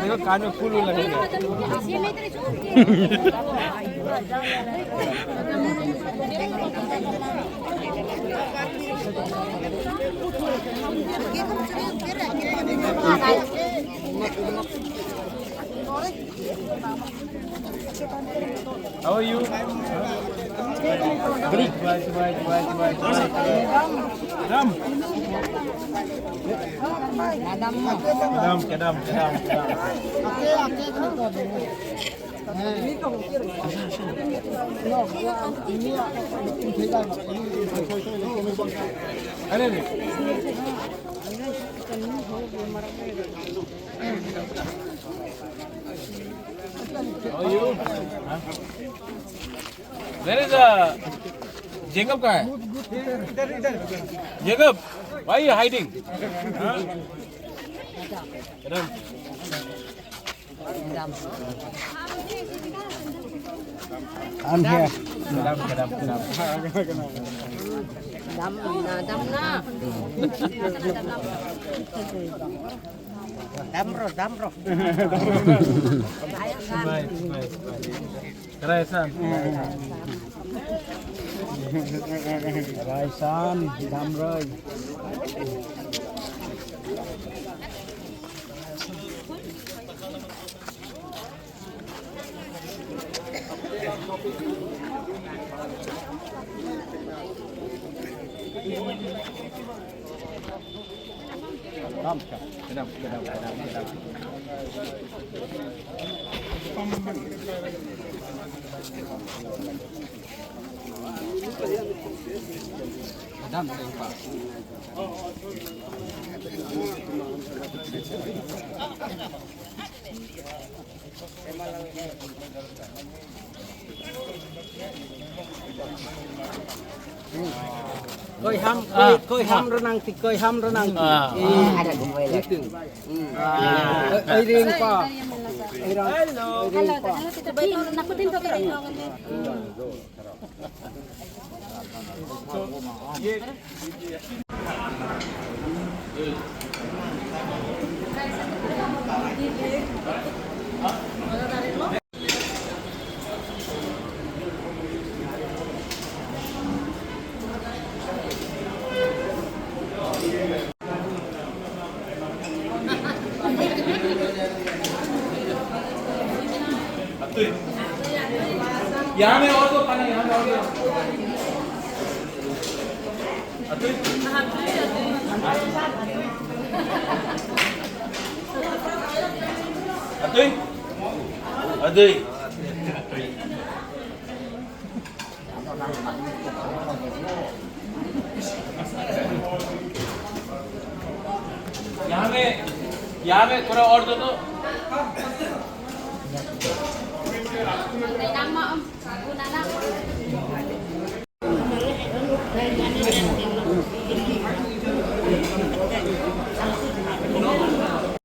देखो कान में फूल लगेगा How are you? Dam. Kedam. Ada ni. How are you? Where is Jacob? Kहाँ है? Jacob, why are you hiding? Ram. I'm here. Kedam. Damro. Nice. Raisan, Damroy. Kedam. Koi ham renang ti. Ada gumbai lagi. Iring pa. Hello. Nakutin pa pero यहाँ में और तो खाना यहाँ में और अदय यहाँ में थोड़ा और दो तो nama Om, guna nama.